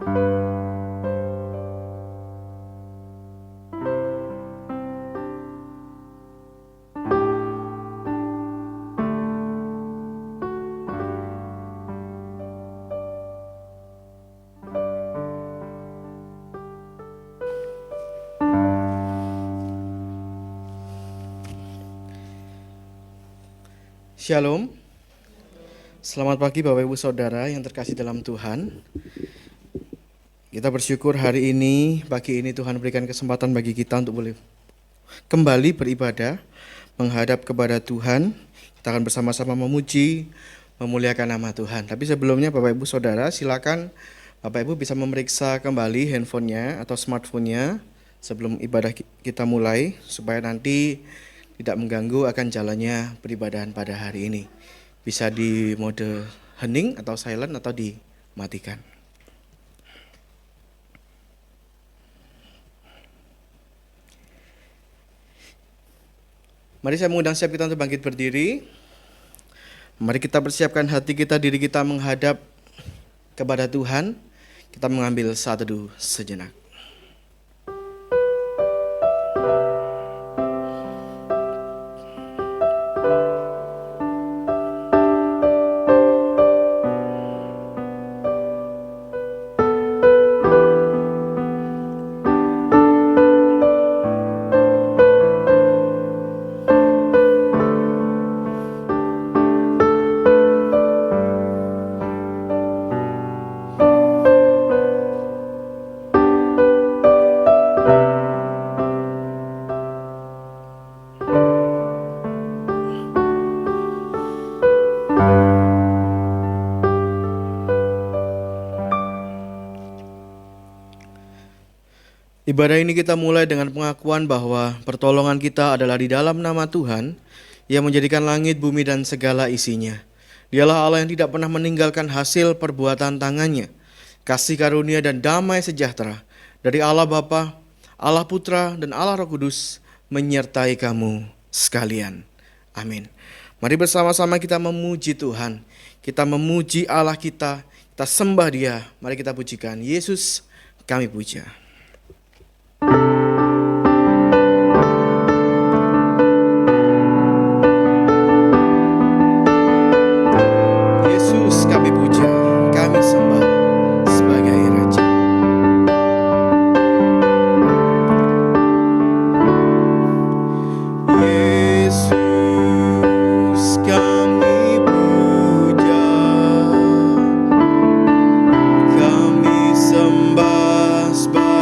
Shalom, selamat pagi Bapak Ibu Saudara yang terkasih dalam Tuhan. Kita bersyukur hari ini, pagi ini Tuhan berikan kesempatan bagi kita untuk boleh kembali beribadah, menghadap kepada Tuhan. Kita akan bersama-sama memuji, memuliakan nama Tuhan. Tapi sebelumnya Bapak Ibu Saudara, silakan Bapak Ibu bisa memeriksa kembali handphonenya atau smartphone-nya sebelum ibadah kita mulai, supaya nanti tidak mengganggu akan jalannya peribadahan pada hari ini. Bisa di mode hening atau silent atau dimatikan. Mari saya mengundang siap kita untuk bangkit berdiri. Mari kita persiapkan hati kita, diri kita menghadap kepada Tuhan. Kita mengambil saat teduh sejenak. Ibadah ini kita mulai dengan pengakuan bahwa pertolongan kita adalah di dalam nama Tuhan yang menjadikan langit, bumi, dan segala isinya. Dialah Allah yang tidak pernah meninggalkan hasil perbuatan tangannya. Kasih karunia dan damai sejahtera dari Allah Bapa, Allah Putra, dan Allah Roh Kudus menyertai kamu sekalian. Amin. Mari bersama-sama kita memuji Tuhan. Kita memuji Allah kita sembah Dia. Mari kita pujikan Yesus, kami puja. Yesus kami puja, kami sembah sebagai Raja. Yesus kami puja, kami sembah sebagai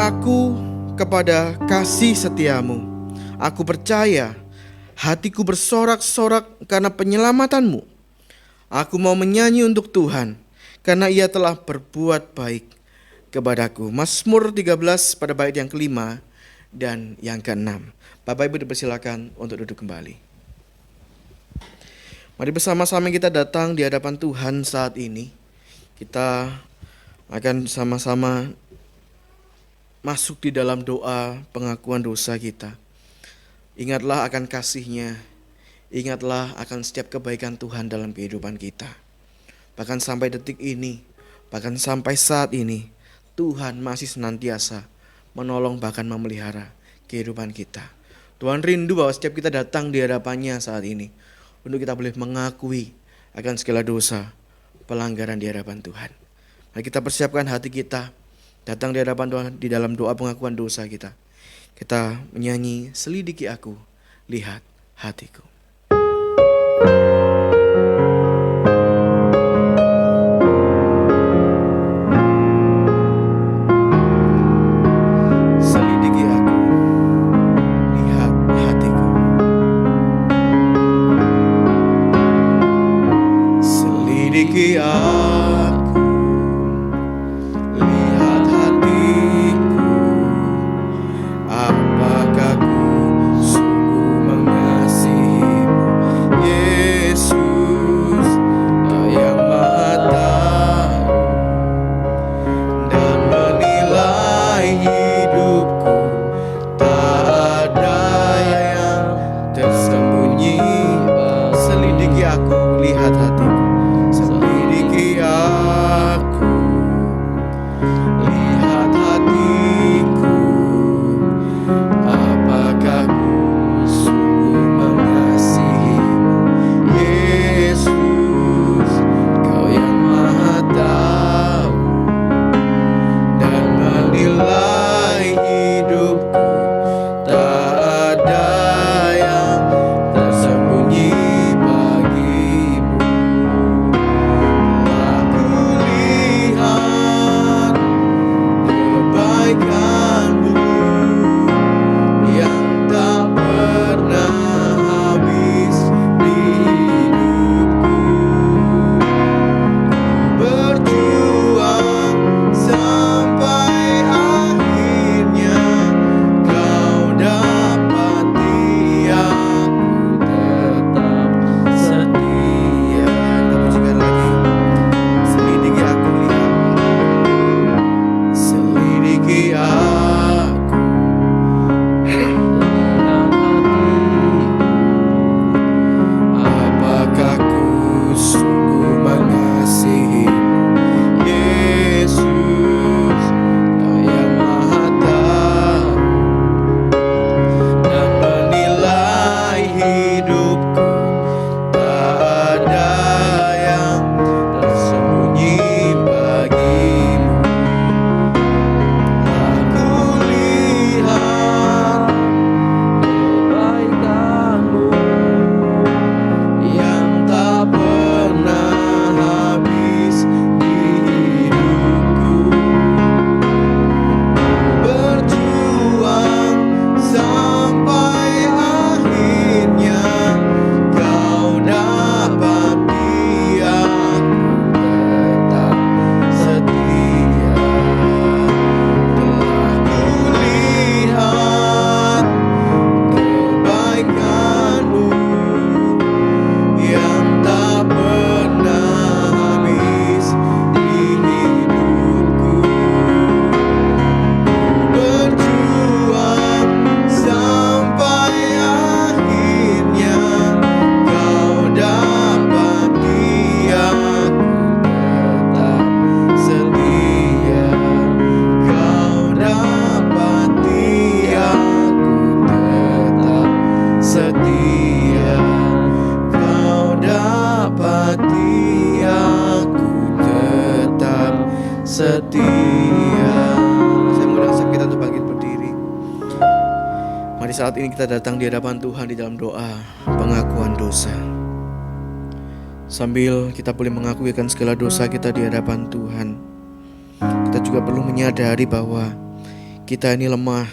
aku kepada kasih setiamu. Aku percaya, hatiku bersorak-sorak karena penyelamatanmu. Aku mau menyanyi untuk Tuhan, karena Ia telah berbuat baik kepadaku. Mazmur 13 pada bait yang kelima dan yang keenam. Bapak Ibu dipersilakan untuk duduk kembali. Mari bersama-sama kita datang di hadapan Tuhan saat ini. Kita akan sama-sama masuk di dalam doa pengakuan dosa kita. Ingatlah akan kasih-Nya, ingatlah akan setiap kebaikan Tuhan dalam kehidupan kita. Bahkan sampai detik ini, bahkan sampai saat ini, Tuhan masih senantiasa menolong bahkan memelihara kehidupan kita. Tuhan rindu bahwa setiap kita datang di hadapan-Nya saat ini, untuk kita boleh mengakui akan segala dosa, pelanggaran di hadapan Tuhan. Mari kita persiapkan hati kita, datang di hadapan Tuhan di dalam doa pengakuan dosa kita. Kita menyanyi, selidiki aku, lihat hatiku. Selidiki aku, lihat hatiku. Selidiki aku, lihat hatiku. Apakah ku sungguh mengasihimu, Yesus, Kau yang Maha Tahu dan menilai hidupku. Tak ada yang tersembunyi. Selidiki aku, lihat hatiku. Selidiki aku, lihat hatiku. Apakah ku sungguh mengasihimu, Yesus, Kau yang Maha Tahu dan menilai hidupku. Tak ada yang tersembunyi bagimu. Aku lihat kebaikan-Mu yang tak pernah habis di hidupku. Berjuang sampai akhirnya Kau dapati aku tetap setia. Kita pujikan lagi. Selidiki aku, lihat. Selidiki aku, apakah ku sungguh mengasihimu, Yesus, Kau yang Maha Tahu dan menilai hidupku. Tak ada yang tersembunyi bagimu. Aku lihat kebaikan-Mu yang tak pernah habis di hidupku. Berjuang sampai akhirnya Kau dapati aku tetap setia. Telah kulihat kebaikan-Mu yang tak pernah habis di hidupku. Berjuang sampai akhirnya Kau dapati aku tetap setia. Kau dapati aku tetap setia. Kau dapati aku tetap setia. Saya mengundang kita untuk bangkit berdiri. Mari saat ini kita datang di hadapan Tuhan di dalam doa pengakuan dosa. Sambil kita boleh mengakui akan segala dosa kita di hadapan Tuhan, kita juga perlu menyadari bahwa kita ini lemah.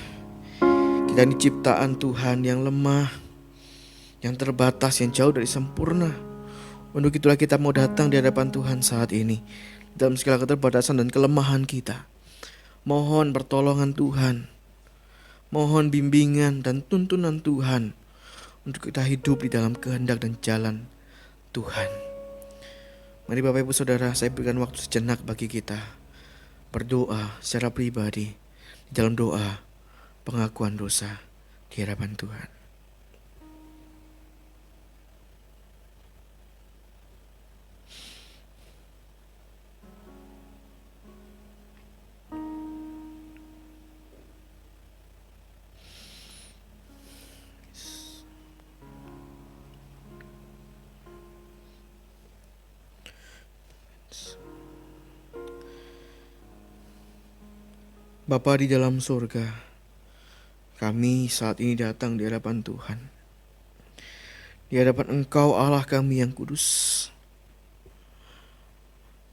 Kita ini ciptaan Tuhan yang lemah, yang terbatas, yang jauh dari sempurna. Untuk itulah kita mau datang di hadapan Tuhan saat ini, dalam segala keterbatasan dan kelemahan kita. Mohon pertolongan Tuhan, mohon bimbingan dan tuntunan Tuhan untuk kita hidup di dalam kehendak dan jalan Tuhan. Mari Bapak Ibu Saudara, saya berikan waktu sejenak bagi kita berdoa secara pribadi di dalam doa pengakuan dosa di hadapan Tuhan. Bapa di dalam surga, kami saat ini datang di hadapan Tuhan. Di hadapan Engkau Allah kami yang kudus,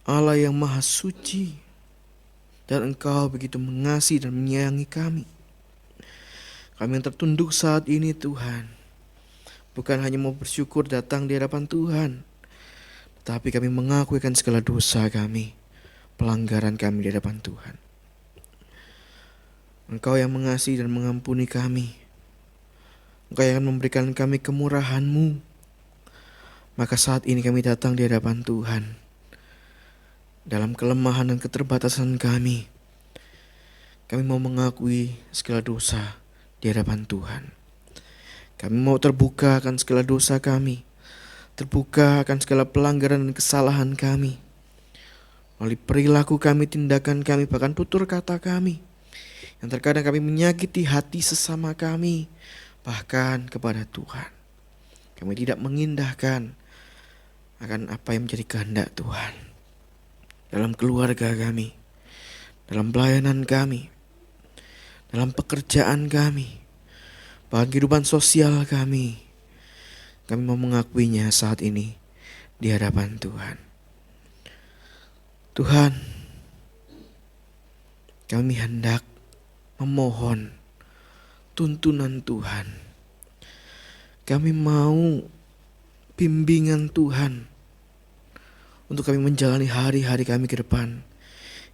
Allah yang maha suci, dan Engkau begitu mengasihi dan menyayangi kami. Kami yang tertunduk saat ini Tuhan, bukan hanya mau bersyukur datang di hadapan Tuhan, tapi kami mengakuikan segala dosa kami, pelanggaran kami di hadapan Tuhan. Engkau yang mengasihi dan mengampuni kami. Engkau yang akan memberikan kami kemurahan-Mu. Maka saat ini kami datang di hadapan Tuhan. Dalam kelemahan dan keterbatasan kami, kami mau mengakui segala dosa di hadapan Tuhan. Kami mau terbuka akan segala dosa kami, terbuka akan segala pelanggaran dan kesalahan kami, melalui perilaku kami, tindakan kami, bahkan tutur kata kami, yang terkadang kami menyakiti hati sesama kami, bahkan kepada Tuhan. Kami tidak mengindahkan akan apa yang menjadi kehendak Tuhan dalam keluarga kami, dalam pelayanan kami, dalam pekerjaan kami, bahkan kehidupan sosial kami. Kami mau mengakuinya saat ini di hadapan Tuhan. Tuhan, kami hendak memohon tuntunan Tuhan. Kami mau bimbingan Tuhan untuk kami menjalani hari-hari kami ke depan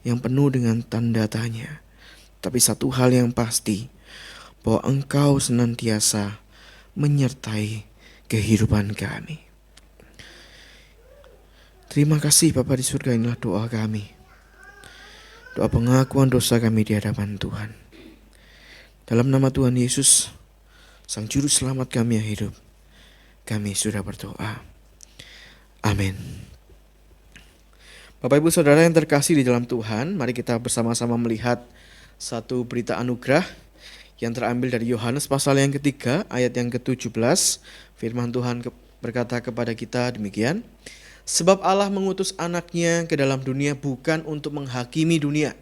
yang penuh dengan tanda tanya. Tapi satu hal yang pasti, bahwa Engkau senantiasa menyertai kehidupan kami. Terima kasih Bapa di surga, inilah doa kami. Doa pengakuan dosa kami di hadapan Tuhan. Dalam nama Tuhan Yesus, Sang Juru Selamat kami yang hidup, kami sudah berdoa. Amin. Bapak Ibu Saudara yang terkasih di dalam Tuhan, mari kita bersama-sama melihat satu berita anugerah yang terambil dari Yohanes pasal yang ketiga, ayat yang ke-17. Firman Tuhan berkata kepada kita demikian. Sebab Allah mengutus anaknya ke dalam dunia bukan untuk menghakimi dunia,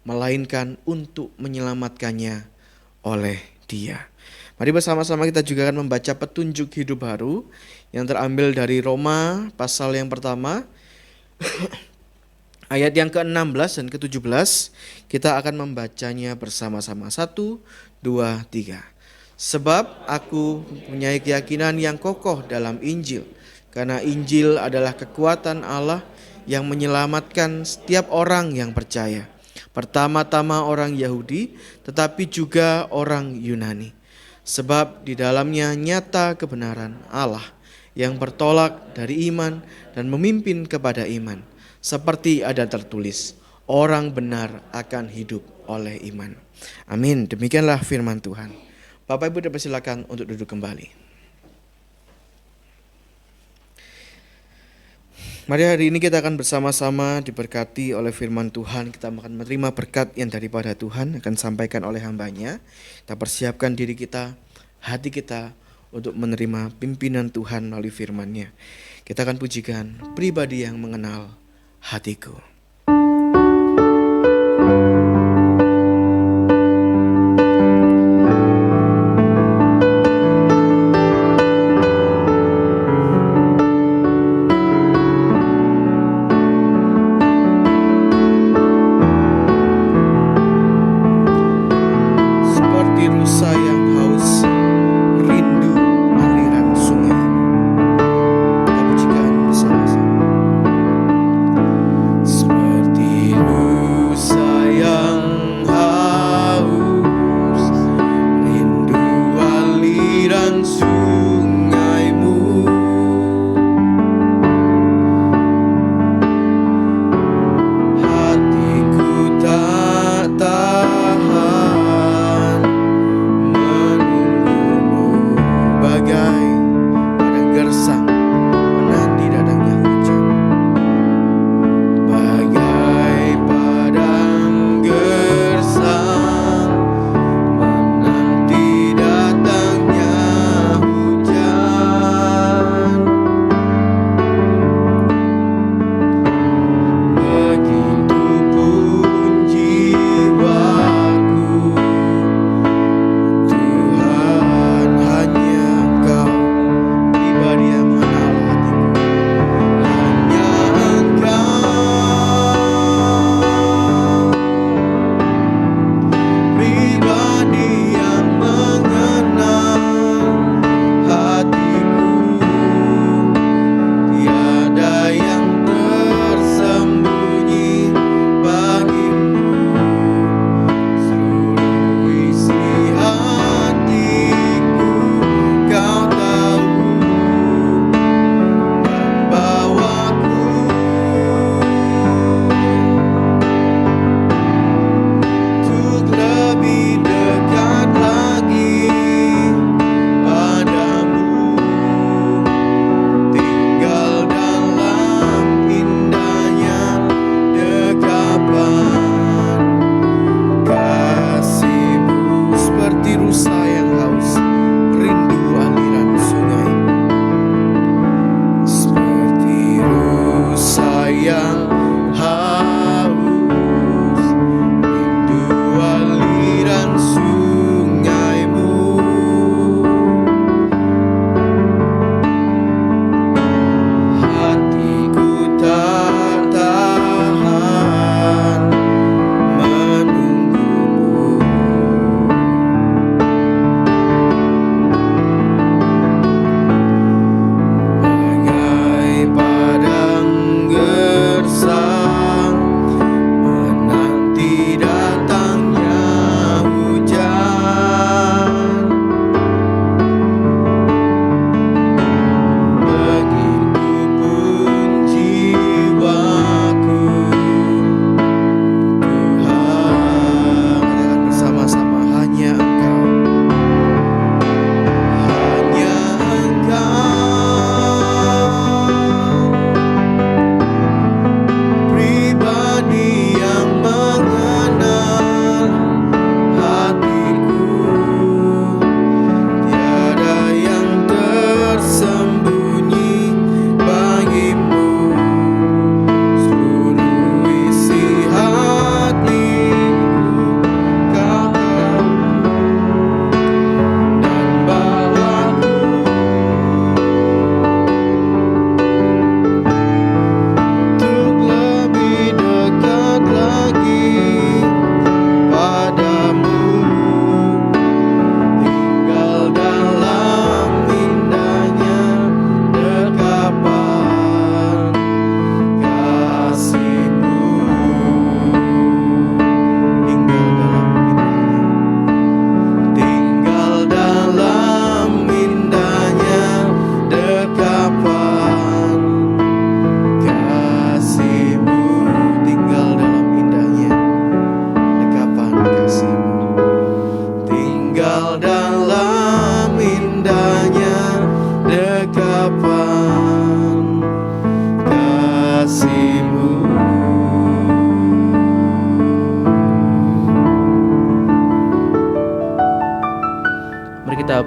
melainkan untuk menyelamatkannya oleh Dia. Mari bersama-sama kita juga akan membaca petunjuk hidup baru yang terambil dari Roma pasal yang pertama ayat yang ke-16 dan ke-17. Kita akan membacanya bersama-sama. 1, 2, 3. Sebab aku mempunyai keyakinan yang kokoh dalam Injil, karena Injil adalah kekuatan Allah yang menyelamatkan setiap orang yang percaya. Pertama-tama orang Yahudi, tetapi juga orang Yunani. Sebab di dalamnya nyata kebenaran Allah yang bertolak dari iman dan memimpin kepada iman. Seperti ada tertulis, orang benar akan hidup oleh iman. Amin. Demikianlah firman Tuhan. Bapak Ibu dipersilakan untuk duduk kembali. Mari hari ini kita akan bersama-sama diberkati oleh firman Tuhan. Kita akan menerima berkat yang daripada Tuhan akan sampaikan oleh hamba-Nya. Kita persiapkan diri kita, hati kita untuk menerima pimpinan Tuhan melalui firman-Nya. Kita akan pujikan pribadi yang mengenal hatiku.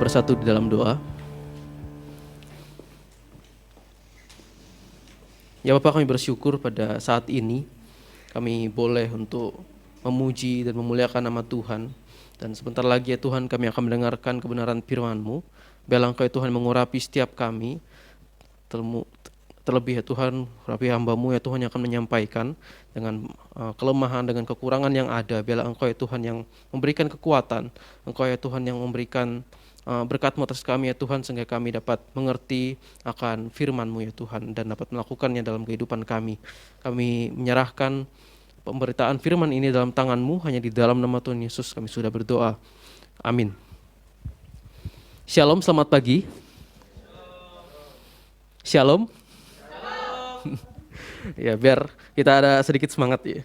bersatu di dalam doa. Ya Bapak, kami bersyukur pada saat ini kami boleh untuk memuji dan memuliakan nama Tuhan. Dan sebentar lagi ya Tuhan, kami akan mendengarkan kebenaran firman-Mu. Biarlah Engkau ya Tuhan mengurapi setiap kami. Terlebih ya Tuhan, urapi hamba-Mu ya Tuhan yang akan menyampaikan dengan kelemahan, dengan kekurangan yang ada. Biarlah Engkau ya Tuhan yang memberikan kekuatan. Engkau ya Tuhan yang memberikan berkat-Mu atas kami ya Tuhan, sehingga kami dapat mengerti akan firman-Mu ya Tuhan dan dapat melakukannya dalam kehidupan kami. Kami menyerahkan pemberitaan firman ini dalam tangan-Mu, hanya di dalam nama Tuhan Yesus kami sudah berdoa. Amin. Shalom, selamat pagi. Shalom. Ya, biar kita ada sedikit semangat ya.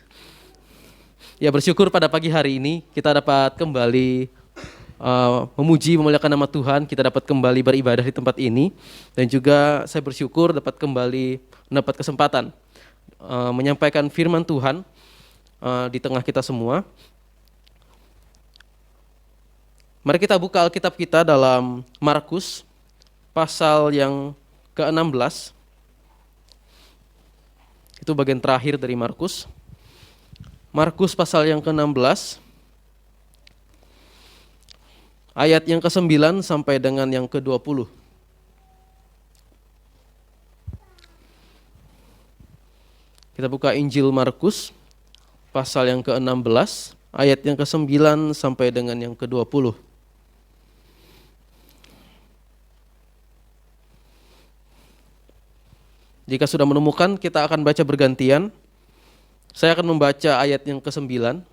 Ya, bersyukur pada pagi hari ini kita dapat kembali memuji, memuliakan nama Tuhan. Kita dapat kembali beribadah di tempat ini. Dan juga saya bersyukur dapat kembali mendapat kesempatan menyampaikan firman Tuhan di tengah kita semua. Mari kita buka Alkitab kita dalam Markus pasal yang ke-16. Itu bagian terakhir dari Markus. Markus pasal yang ke-16. Ayat yang ke-9 sampai dengan yang ke-20. Kita buka Injil Markus pasal yang ke-16, ayat yang ke-9 sampai dengan yang ke-20. Jika sudah menemukan, kita akan baca bergantian. Saya akan membaca ayat yang ke-9.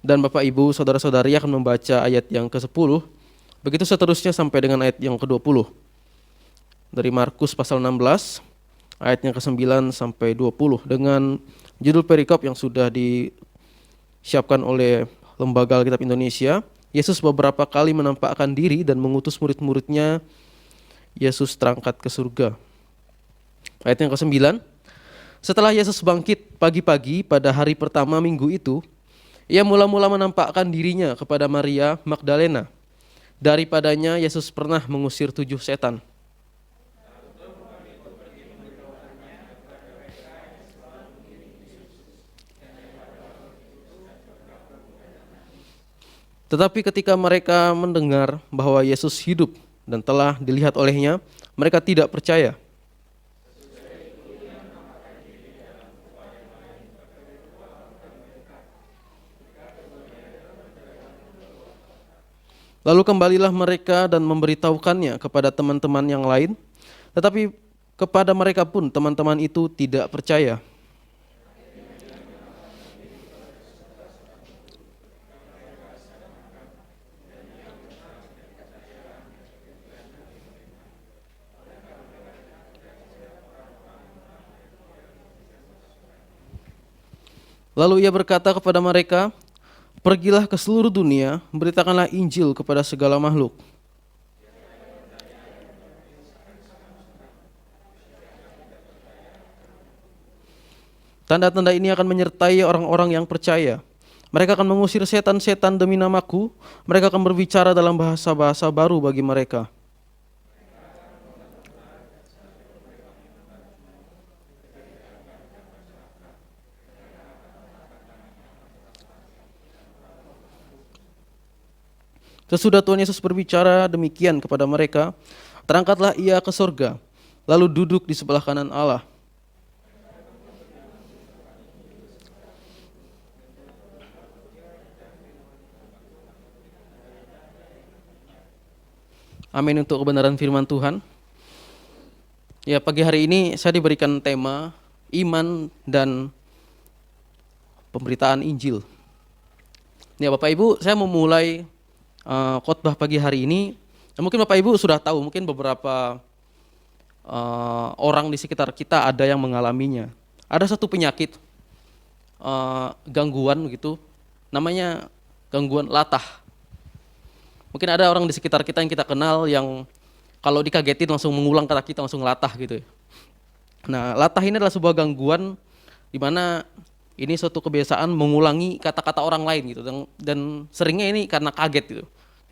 Dan Bapak Ibu, Saudara-saudari akan membaca ayat yang ke-10. Begitu seterusnya sampai dengan ayat yang ke-20. Dari Markus pasal 16, ayat yang ke-9 sampai 20. Dengan judul perikop yang sudah disiapkan oleh Lembaga Alkitab Indonesia. Yesus beberapa kali menampakkan diri dan mengutus murid-muridnya. Yesus terangkat ke surga. Ayat yang ke-9. Setelah Yesus bangkit pagi-pagi pada hari pertama minggu itu, Ia mula-mula menampakkan dirinya kepada Maria Magdalena. Daripadanya Yesus pernah mengusir 7 setan. Tetapi ketika mereka mendengar bahwa Yesus hidup dan telah dilihat olehnya, mereka tidak percaya. Lalu kembalilah mereka dan memberitahukannya kepada teman-teman yang lain, tetapi kepada mereka pun teman-teman itu tidak percaya. Lalu Ia berkata kepada mereka, "Pergilah ke seluruh dunia, beritakanlah Injil kepada segala makhluk. Tanda-tanda ini akan menyertai orang-orang yang percaya. Mereka akan mengusir setan-setan demi nama-Ku. Mereka akan berbicara dalam bahasa-bahasa baru bagi mereka. Sesudah Tuhan Yesus berbicara demikian kepada mereka, terangkatlah Ia ke surga, lalu duduk di sebelah kanan Allah. Amin untuk kebenaran firman Tuhan. Ya, pagi hari ini saya diberikan tema iman dan pemberitaan Injil. Ya, Bapak Ibu, saya memulai khotbah pagi hari ini. Mungkin Bapak Ibu sudah tahu, mungkin beberapa orang di sekitar kita ada yang mengalaminya. Ada satu penyakit gangguan gitu, namanya gangguan latah. Mungkin ada orang di sekitar kita yang kita kenal yang kalau dikagetin langsung mengulang kata kita langsung latah gitu. Nah, latah ini adalah sebuah gangguan di mana ini suatu kebiasaan mengulangi kata-kata orang lain gitu, dan seringnya ini karena kaget gitu.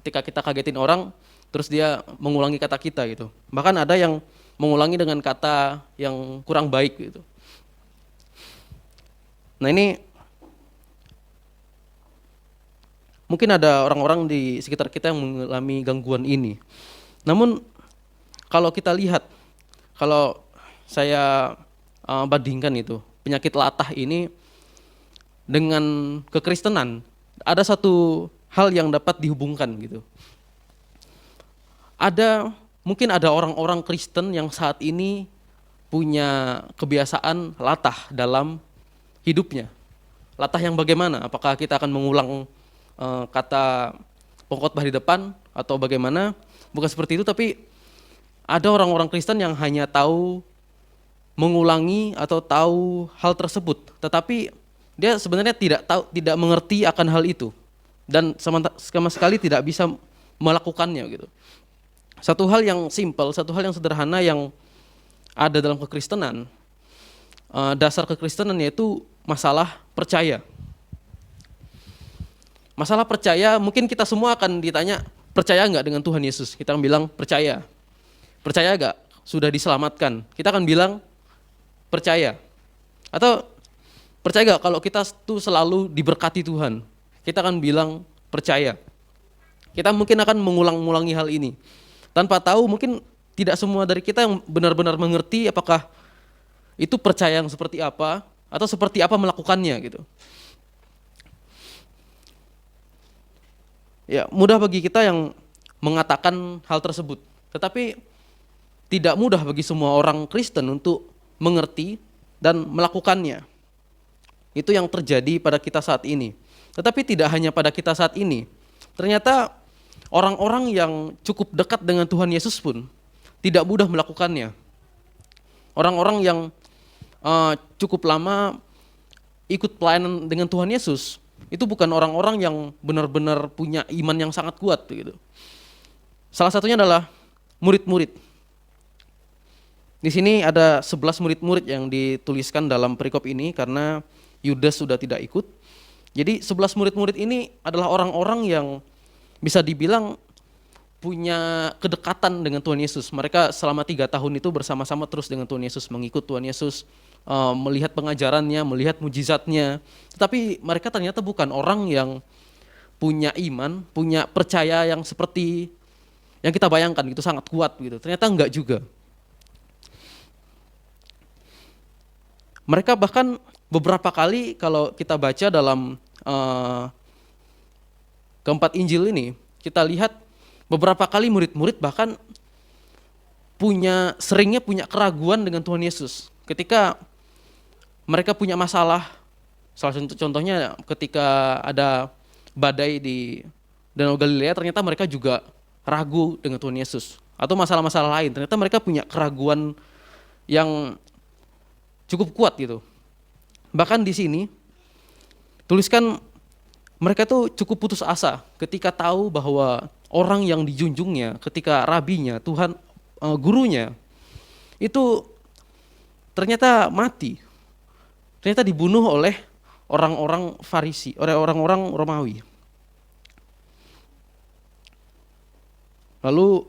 ketika kita kagetin orang, terus dia mengulangi kata kita gitu. Bahkan ada yang mengulangi dengan kata yang kurang baik gitu. Nah ini mungkin ada orang-orang di sekitar kita yang mengalami gangguan ini. Namun kalau kita lihat, kalau saya bandingkan itu, penyakit latah ini dengan kekristenan, ada satu hal yang dapat dihubungkan gitu. Mungkin ada orang-orang Kristen yang saat ini punya kebiasaan latah dalam hidupnya. Latah yang bagaimana? Apakah kita akan mengulang kata pengkhotbah di depan atau bagaimana? Bukan seperti itu, tapi ada orang-orang Kristen yang hanya tahu mengulangi atau tahu hal tersebut, tetapi dia sebenarnya tidak mengerti akan hal itu dan sama sekali tidak bisa melakukannya gitu. Satu hal yang simpel, satu hal yang sederhana yang ada dalam kekristenan, dasar kekristenan yaitu masalah percaya. Masalah percaya, mungkin kita semua akan ditanya, percaya nggak dengan Tuhan Yesus? Kita akan bilang percaya. Percaya nggak sudah diselamatkan? Kita akan bilang percaya. Atau percaya nggak kalau kita tuh selalu diberkati Tuhan? Kita akan bilang percaya. Kita mungkin akan mengulang-ulangi hal ini tanpa tahu, mungkin tidak semua dari kita yang benar-benar mengerti apakah itu percaya yang seperti apa atau seperti apa melakukannya gitu. Ya, mudah bagi kita yang mengatakan hal tersebut, tetapi tidak mudah bagi semua orang Kristen untuk mengerti dan melakukannya. Itu yang terjadi pada kita saat ini. Tetapi tidak hanya pada kita saat ini. Ternyata orang-orang yang cukup dekat dengan Tuhan Yesus pun tidak mudah melakukannya. Orang-orang yang cukup lama ikut pelayanan dengan Tuhan Yesus, itu bukan orang-orang yang benar-benar punya iman yang sangat kuat gitu. Salah satunya adalah murid-murid. Di sini ada 11 murid-murid yang dituliskan dalam perikop ini karena Yudas sudah tidak ikut. Jadi 11 murid-murid ini adalah orang-orang yang bisa dibilang punya kedekatan dengan Tuhan Yesus. Mereka selama 3 tahun itu bersama-sama terus dengan Tuhan Yesus, mengikut Tuhan Yesus, melihat pengajarannya, melihat mujizatnya. Tetapi mereka ternyata bukan orang yang punya iman, punya percaya yang seperti yang kita bayangkan gitu, sangat kuat gitu. Ternyata enggak juga. Mereka bahkan beberapa kali kalau kita baca dalam keempat Injil ini, kita lihat beberapa kali murid-murid bahkan seringnya punya keraguan dengan Tuhan Yesus. Ketika mereka punya masalah, salah satu contohnya ketika ada badai di Danau Galilea, ternyata mereka juga ragu dengan Tuhan Yesus. Atau masalah-masalah lain, ternyata mereka punya keraguan yang cukup kuat gitu. Bahkan di sini tuliskan mereka tuh cukup putus asa ketika tahu bahwa orang yang dijunjungnya, ketika rabinya, Tuhan, gurunya, itu ternyata mati. Ternyata dibunuh oleh orang-orang Farisi, oleh orang-orang Romawi. Lalu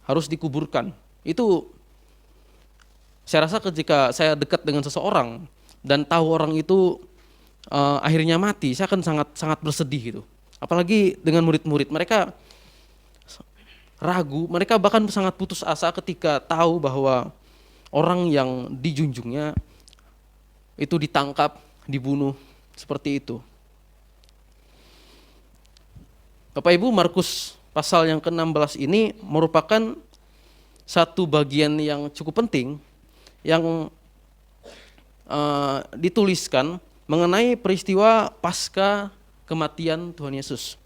harus dikuburkan. Itu saya rasa ketika saya dekat dengan seseorang dan tahu orang itu akhirnya mati, saya akan sangat bersedih gitu. Apalagi dengan murid-murid, mereka ragu, mereka bahkan sangat putus asa ketika tahu bahwa orang yang dijunjungnya itu ditangkap, dibunuh, seperti itu. Bapak Ibu, Markus pasal yang ke-16 ini merupakan satu bagian yang cukup penting yang dituliskan mengenai peristiwa pasca kematian Tuhan Yesus.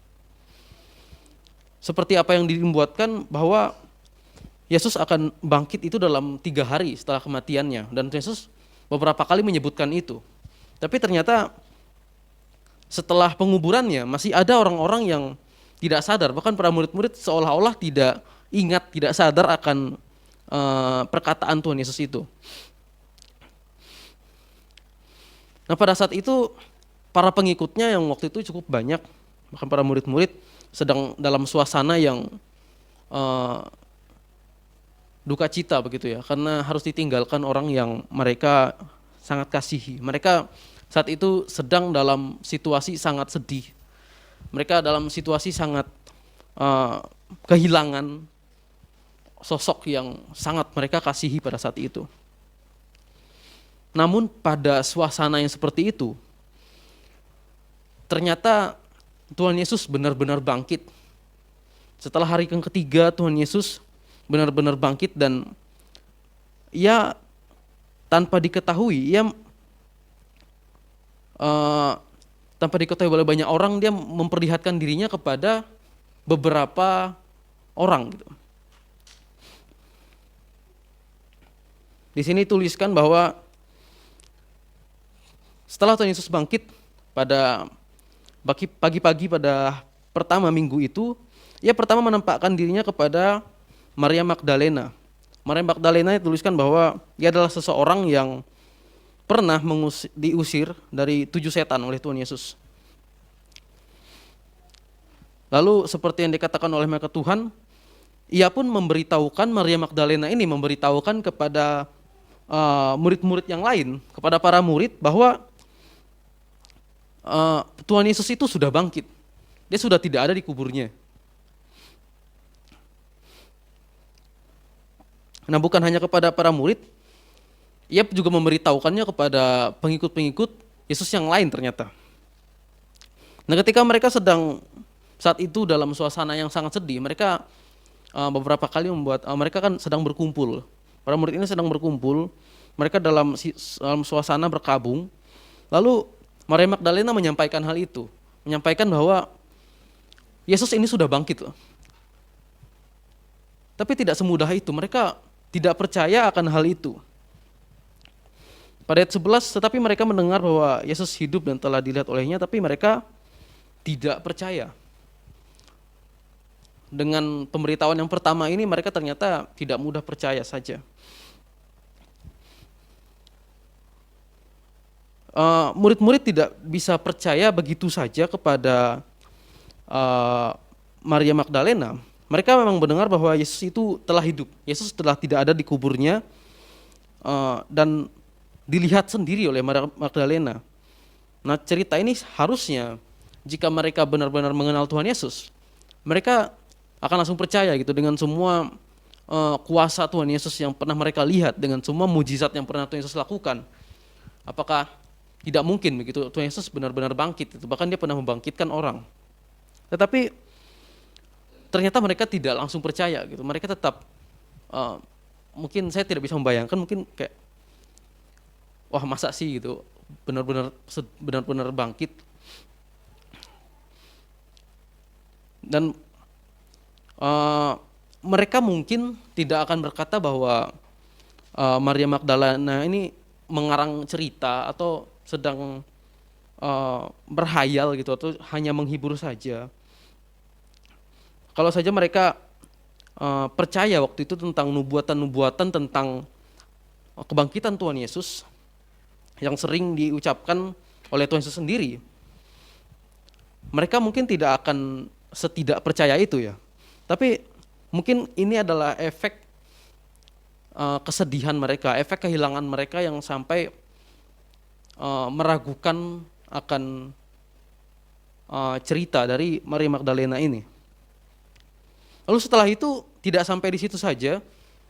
Seperti apa yang dibuatkan bahwa Yesus akan bangkit itu dalam 3 hari setelah kematiannya, dan Yesus beberapa kali menyebutkan itu. Tapi ternyata setelah penguburannya masih ada orang-orang yang tidak sadar, bahkan para murid-murid seolah-olah tidak ingat, tidak sadar akan perkataan Tuhan Yesus itu. Nah pada saat itu para pengikutnya yang waktu itu cukup banyak, bahkan para murid-murid sedang dalam suasana yang duka cita begitu ya, karena harus ditinggalkan orang yang mereka sangat kasihi. Mereka saat itu sedang dalam situasi sangat sedih. Mereka dalam situasi sangat kehilangan sosok yang sangat mereka kasihi pada saat itu. Namun pada suasana yang seperti itu, ternyata Tuhan Yesus benar-benar bangkit. Setelah hari yang ketiga, Tuhan Yesus benar-benar bangkit, dan ia tanpa diketahui, tanpa diketahui oleh banyak orang, dia memperlihatkan dirinya kepada beberapa orang gitu. Di sini tuliskan bahwa setelah Tuhan Yesus bangkit pada pagi-pagi pada pertama minggu itu, ia pertama menampakkan dirinya kepada Maria Magdalena. Maria Magdalena dituliskan bahwa ia adalah seseorang yang pernah diusir dari 7 setan oleh Tuhan Yesus. Lalu seperti yang dikatakan oleh mereka Tuhan, ia pun memberitahukan, Maria Magdalena ini memberitahukan kepada murid-murid yang lain, kepada para murid, bahwa Tuhan Yesus itu sudah bangkit. Dia sudah tidak ada di kuburnya. Nah, bukan hanya kepada para murid, ia juga memberitahukannya kepada pengikut-pengikut Yesus yang lain ternyata. Nah, ketika mereka sedang saat itu dalam suasana yang sangat sedih, mereka beberapa kali mereka kan sedang berkumpul. Para murid ini sedang berkumpul, mereka dalam suasana berkabung. Lalu Maria Magdalena menyampaikan hal itu, menyampaikan bahwa Yesus ini sudah bangkit loh. Tapi tidak semudah itu, mereka tidak percaya akan hal itu. Pada ayat 11, tetapi mereka mendengar bahwa Yesus hidup dan telah dilihat olehnya, tapi mereka tidak percaya. Dengan pemberitahuan yang pertama ini, mereka ternyata tidak mudah percaya saja. Murid-murid tidak bisa percaya begitu saja kepada Maria Magdalena. Mereka memang mendengar bahwa Yesus itu telah hidup. Yesus telah tidak ada di kuburnya, dan dilihat sendiri oleh Maria Magdalena. Nah, cerita ini harusnya jika mereka benar-benar mengenal Tuhan Yesus, mereka akan langsung percaya gitu dengan semua kuasa Tuhan Yesus yang pernah mereka lihat, dengan semua mujizat yang pernah Tuhan Yesus lakukan. Apakah tidak mungkin begitu Tuhan Yesus benar-benar bangkit? Bahkan dia pernah membangkitkan orang. Tetapi ternyata mereka tidak langsung percaya gitu. Mereka tetap mungkin saya tidak bisa membayangkan, mungkin kayak, wah masa sih gitu benar-benar bangkit. Dan mereka mungkin tidak akan berkata bahwa Maria Magdalena ini mengarang cerita atau sedang berhayal gitu, atau hanya menghibur saja. Kalau saja mereka percaya waktu itu tentang nubuatan-nubuatan tentang kebangkitan Tuhan Yesus yang sering diucapkan oleh Tuhan Yesus sendiri, mereka mungkin tidak akan setidak percaya itu ya. Tapi mungkin ini adalah efek kesedihan mereka, efek kehilangan mereka yang sampai meragukan akan cerita dari Maria Magdalena ini. Lalu setelah itu tidak sampai di situ saja,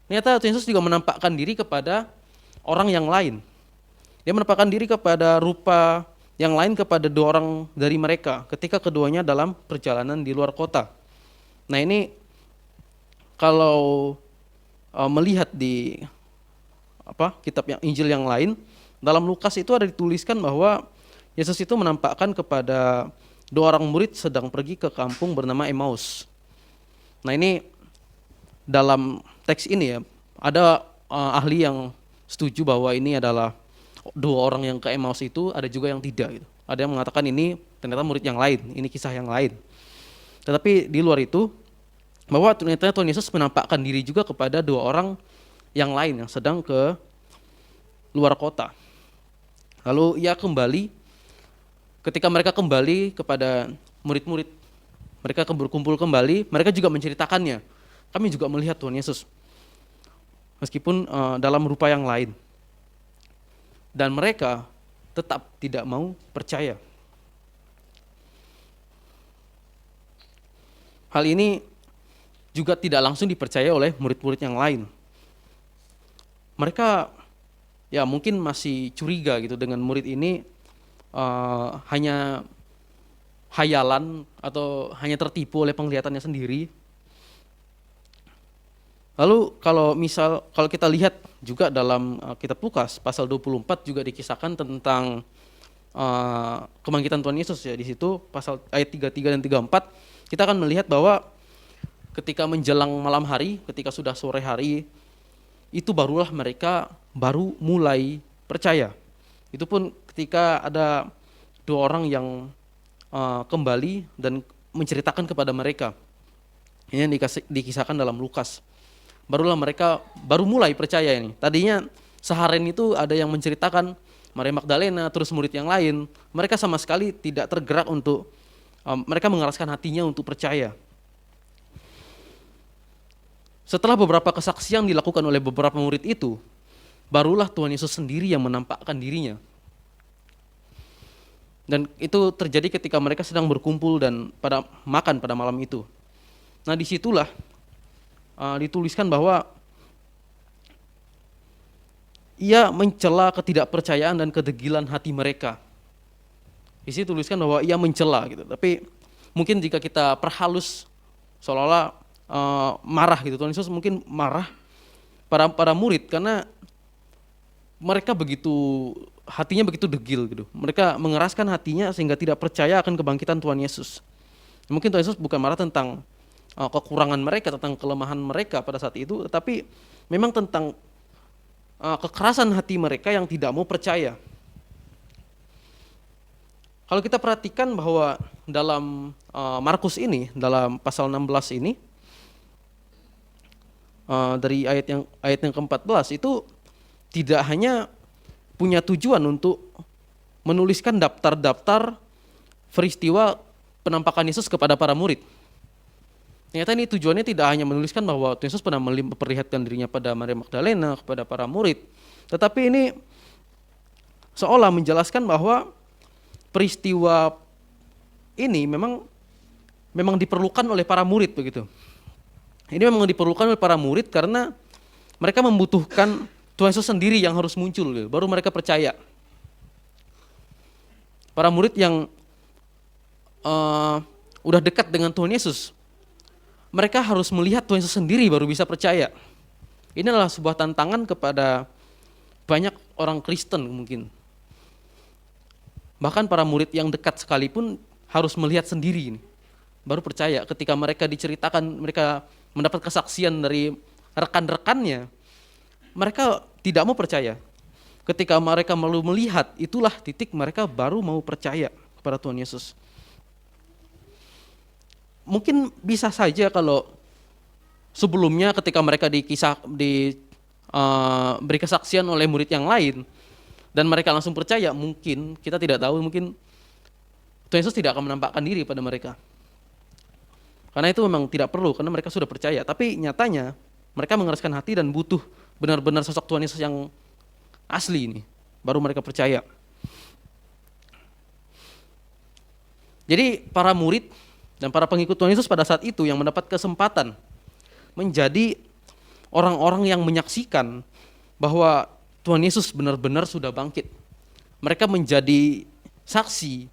ternyata Tuhan Yesus juga menampakkan diri kepada orang yang lain. Dia menampakkan diri kepada rupa yang lain kepada 2 orang dari mereka ketika keduanya dalam perjalanan di luar kota. Nah, ini kalau melihat di kitab yang Injil yang lain, dalam Lukas itu ada dituliskan bahwa Yesus itu menampakkan kepada 2 orang murid sedang pergi ke kampung bernama Emmaus. Nah, ini dalam teks ini ya, ada ahli yang setuju bahwa ini adalah 2 orang yang ke Emmaus itu, ada juga yang tidak gitu. Ada yang mengatakan ini ternyata murid yang lain, ini kisah yang lain. Tetapi di luar itu, bahwa ternyata Tuhan Yesus menampakkan diri juga kepada 2 orang yang lain yang sedang ke luar kota. Lalu ia kembali, ketika mereka kembali kepada murid-murid, Mereka akan berkumpul kembali, mereka juga menceritakannya. Kami juga melihat Tuhan Yesus, meskipun dalam rupa yang lain. Dan mereka tetap tidak mau percaya. Hal ini juga tidak langsung dipercaya oleh murid-murid yang lain. Mereka ya mungkin masih curiga gitu dengan murid ini hanya hayalan atau hanya tertipu oleh penglihatannya sendiri. Lalu kalau kita lihat juga dalam kitab Lukas pasal 24 juga dikisahkan tentang kebangkitan Tuhan Yesus ya. Di situ pasal ayat 33 dan 34 kita akan melihat bahwa ketika menjelang malam hari, ketika sudah sore hari, itu barulah mereka baru mulai percaya. Itu pun ketika ada dua orang yang kembali dan menceritakan kepada mereka. Ini yang dikisahkan dalam Lukas. Barulah mereka baru mulai percaya ini. Tadinya seharian itu ada yang menceritakan, Maria Magdalena, terus murid yang lain, mereka sama sekali tidak tergerak untuk, mereka mengeraskan hatinya untuk percaya. Setelah beberapa kesaksian dilakukan oleh beberapa murid itu, barulah Tuhan Yesus sendiri yang menampakkan dirinya. Dan itu terjadi ketika mereka sedang berkumpul dan makan pada malam itu. Nah disitulah dituliskan bahwa ia mencela ketidakpercayaan dan kedegilan hati mereka. Di situ tuliskan bahwa ia mencela gitu. Tapi mungkin jika kita perhalus seolah-olah marah gitu, Tuhan Yesus mungkin marah para murid karena mereka hatinya begitu degil gitu. Mereka mengeraskan hatinya sehingga tidak percaya akan kebangkitan Tuhan Yesus. Mungkin Tuhan Yesus bukan marah tentang kekurangan mereka, tentang kelemahan mereka pada saat itu, tetapi memang tentang kekerasan hati mereka yang tidak mau percaya. Kalau kita perhatikan bahwa dalam Markus ini, dalam pasal 16 ini, dari ayat yang ke-14 itu tidak hanya punya tujuan untuk menuliskan daftar-daftar peristiwa penampakan Yesus kepada para murid. Ternyata ini tujuannya tidak hanya menuliskan bahwa Yesus pernah memperlihatkan dirinya pada Maria Magdalena, kepada para murid, tetapi ini seolah menjelaskan bahwa peristiwa ini memang diperlukan oleh para murid begitu. Ini memang diperlukan oleh para murid karena mereka membutuhkan Tuhan Yesus sendiri yang harus muncul, baru mereka percaya. Para murid yang udah dekat dengan Tuhan Yesus, mereka harus melihat Tuhan Yesus sendiri baru bisa percaya. Ini adalah sebuah tantangan kepada banyak orang Kristen mungkin. Bahkan para murid yang dekat sekalipun harus melihat sendiri ini, baru percaya. Ketika mereka diceritakan, mereka mendapat kesaksian dari rekan-rekannya, mereka tidak mau percaya. Ketika mereka melihat, itulah titik mereka baru mau percaya kepada Tuhan Yesus. Mungkin bisa saja kalau sebelumnya ketika mereka beri kesaksian oleh murid yang lain dan mereka langsung percaya, mungkin kita tidak tahu, mungkin Tuhan Yesus tidak akan menampakkan diri pada mereka. Karena itu memang tidak perlu, karena mereka sudah percaya. Tapi nyatanya mereka mengeraskan hati dan butuh benar-benar sosok Tuhan Yesus yang asli ini, baru mereka percaya. Jadi para murid dan para pengikut Tuhan Yesus pada saat itu yang mendapat kesempatan menjadi orang-orang yang menyaksikan bahwa Tuhan Yesus benar-benar sudah bangkit. Mereka menjadi saksi,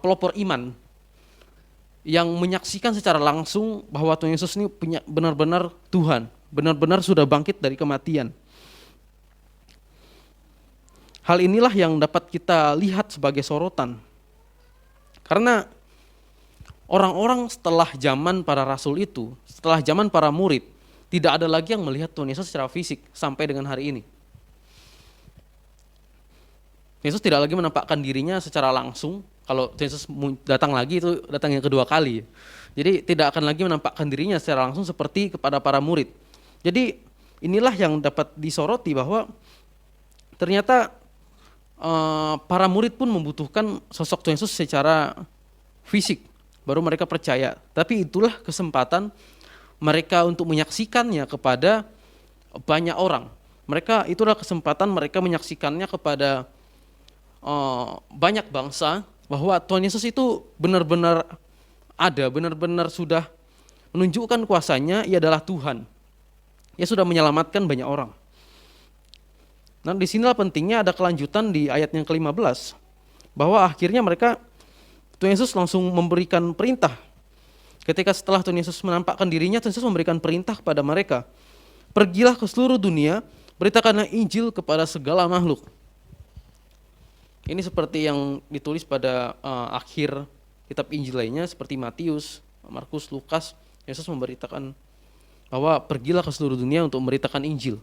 pelopor iman yang menyaksikan secara langsung bahwa Tuhan Yesus ini benar-benar Tuhan, benar-benar sudah bangkit dari kematian. Hal inilah yang dapat kita lihat sebagai sorotan. Karena orang-orang setelah zaman para rasul itu, setelah zaman para murid, tidak ada lagi yang melihat Tuhan Yesus secara fisik sampai dengan hari ini. Yesus tidak lagi menampakkan dirinya secara langsung. Kalau Yesus datang lagi, itu datang yang kedua kali. Jadi tidak akan lagi menampakkan dirinya secara langsung seperti kepada para murid. Jadi inilah yang dapat disoroti bahwa ternyata para murid pun membutuhkan sosok Tuhan Yesus secara fisik. baru mereka percaya. Tapi itulah kesempatan mereka untuk menyaksikannya kepada banyak orang. Itulah kesempatan mereka menyaksikannya kepada banyak bangsa, bahwa Tuhan Yesus itu benar-benar ada, benar-benar sudah menunjukkan kuasanya, ia adalah Tuhan. Ia sudah menyelamatkan banyak orang. Nah, disinilah pentingnya ada kelanjutan di ayat yang ke-15, bahwa akhirnya Tuhan Yesus langsung memberikan perintah. Ketika setelah Tuhan Yesus menampakkan dirinya, Tuhan Yesus memberikan perintah kepada mereka, pergilah ke seluruh dunia, beritakanlah Injil kepada segala makhluk. Ini seperti yang ditulis pada akhir kitab Injil lainnya, seperti Matius, Markus, Lukas. Yesus memberitakan bahwa pergilah ke seluruh dunia untuk memberitakan Injil.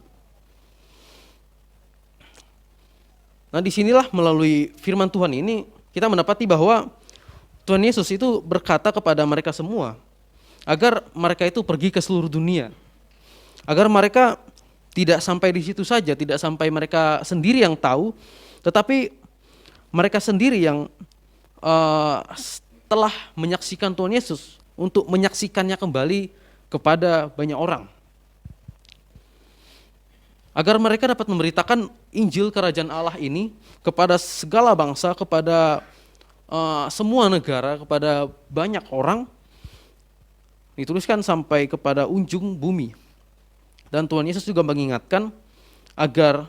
Nah, disinilah melalui firman Tuhan ini kita mendapati bahwa Tuhan Yesus itu berkata kepada mereka semua agar mereka itu pergi ke seluruh dunia, agar mereka tidak sampai di situ saja, tidak sampai mereka sendiri yang tahu, tetapi mereka sendiri yang telah menyaksikan Tuhan Yesus untuk menyaksikannya kembali kepada banyak orang. Agar mereka dapat memberitakan Injil Kerajaan Allah ini kepada segala bangsa, kepada semua negara, kepada banyak orang. Dituliskan sampai kepada ujung bumi. Dan Tuhan Yesus juga mengingatkan agar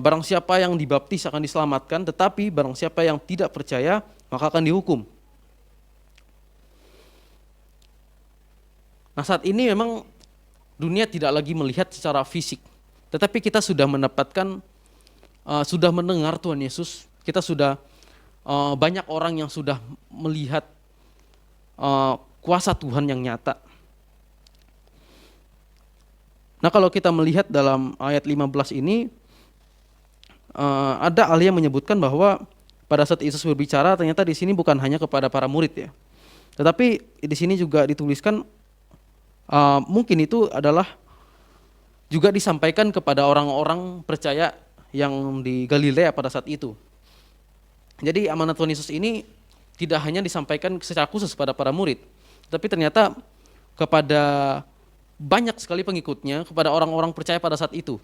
barang siapa yang dibaptis akan diselamatkan, tetapi barang siapa yang tidak percaya maka akan dihukum. Nah, saat ini memang dunia tidak lagi melihat secara fisik, tetapi kita sudah mendapatkan, sudah mendengar Tuhan Yesus. Kita sudah banyak orang yang sudah melihat kuasa Tuhan yang nyata. Nah, kalau kita melihat dalam ayat 15 ini, ada ahli yang menyebutkan bahwa pada saat Yesus berbicara, ternyata di sini bukan hanya kepada para murid ya, tetapi di sini juga dituliskan mungkin itu adalah juga disampaikan kepada orang-orang percaya yang di Galilea pada saat itu. Jadi amanat Tuhan Yesus ini tidak hanya disampaikan secara khusus pada para murid, tapi ternyata kepada banyak sekali pengikutnya, kepada orang-orang percaya pada saat itu.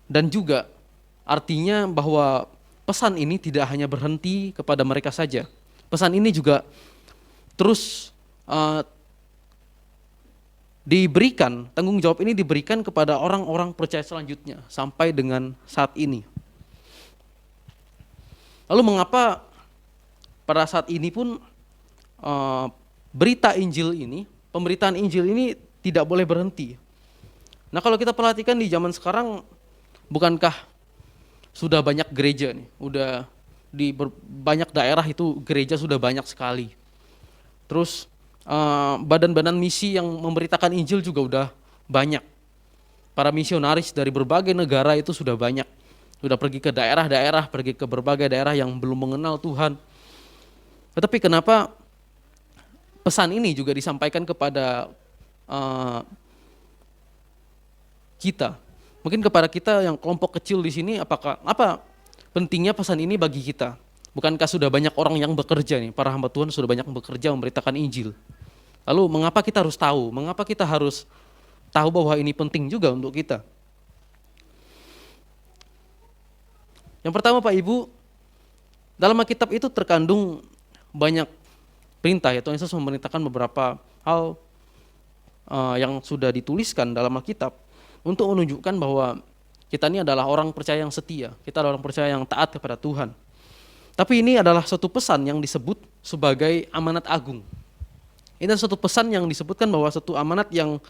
Dan juga artinya bahwa pesan ini tidak hanya berhenti kepada mereka saja. Pesan ini juga terus diberikan, tanggung jawab ini diberikan kepada orang-orang percaya selanjutnya sampai dengan saat ini. Lalu mengapa pada saat ini pun berita Injil ini, pemberitaan Injil ini tidak boleh berhenti? Nah, kalau kita perhatikan di zaman sekarang, bukankah sudah banyak gereja nih, udah di banyak daerah itu gereja sudah banyak sekali. Terus badan-badan misi yang memberitakan Injil juga udah banyak. Para misionaris dari berbagai negara itu sudah banyak. Sudah pergi ke daerah-daerah, pergi ke berbagai daerah yang belum mengenal Tuhan. Tetapi kenapa pesan ini juga disampaikan kepada kita? Mungkin kepada kita yang kelompok kecil di sini, apa pentingnya pesan ini bagi kita? Bukankah sudah banyak orang yang bekerja nih, para hamba Tuhan sudah banyak bekerja memberitakan Injil. Lalu mengapa kita harus tahu? Mengapa kita harus tahu bahwa ini penting juga untuk kita? Yang pertama Pak Ibu, dalam Alkitab itu terkandung banyak perintah ya. Tuhan Yesus memerintahkan beberapa hal yang sudah dituliskan dalam Alkitab untuk menunjukkan bahwa kita ini adalah orang percaya yang setia. Kita adalah orang percaya yang taat kepada Tuhan. Tapi ini adalah suatu pesan yang disebut sebagai amanat agung. Ini adalah suatu pesan yang disebutkan bahwa suatu amanat yang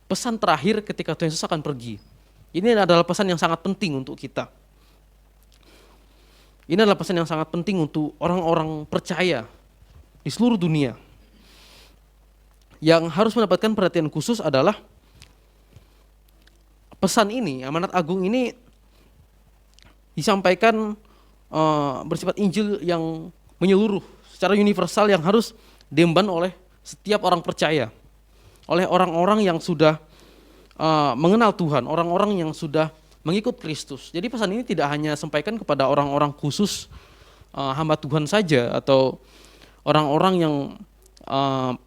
pesan terakhir ketika Tuhan Yesus akan pergi. Ini adalah pesan yang sangat penting untuk kita. Ini adalah pesan yang sangat penting untuk orang-orang percaya di seluruh dunia. Yang harus mendapatkan perhatian khusus adalah pesan ini, amanat agung ini disampaikan bersifat Injil yang menyeluruh, secara universal yang harus diemban oleh setiap orang percaya, oleh orang-orang yang sudah mengenal Tuhan, orang-orang yang sudah mengikut Kristus. Jadi pesan ini tidak hanya sampaikan kepada orang-orang khusus hamba Tuhan saja atau orang-orang yang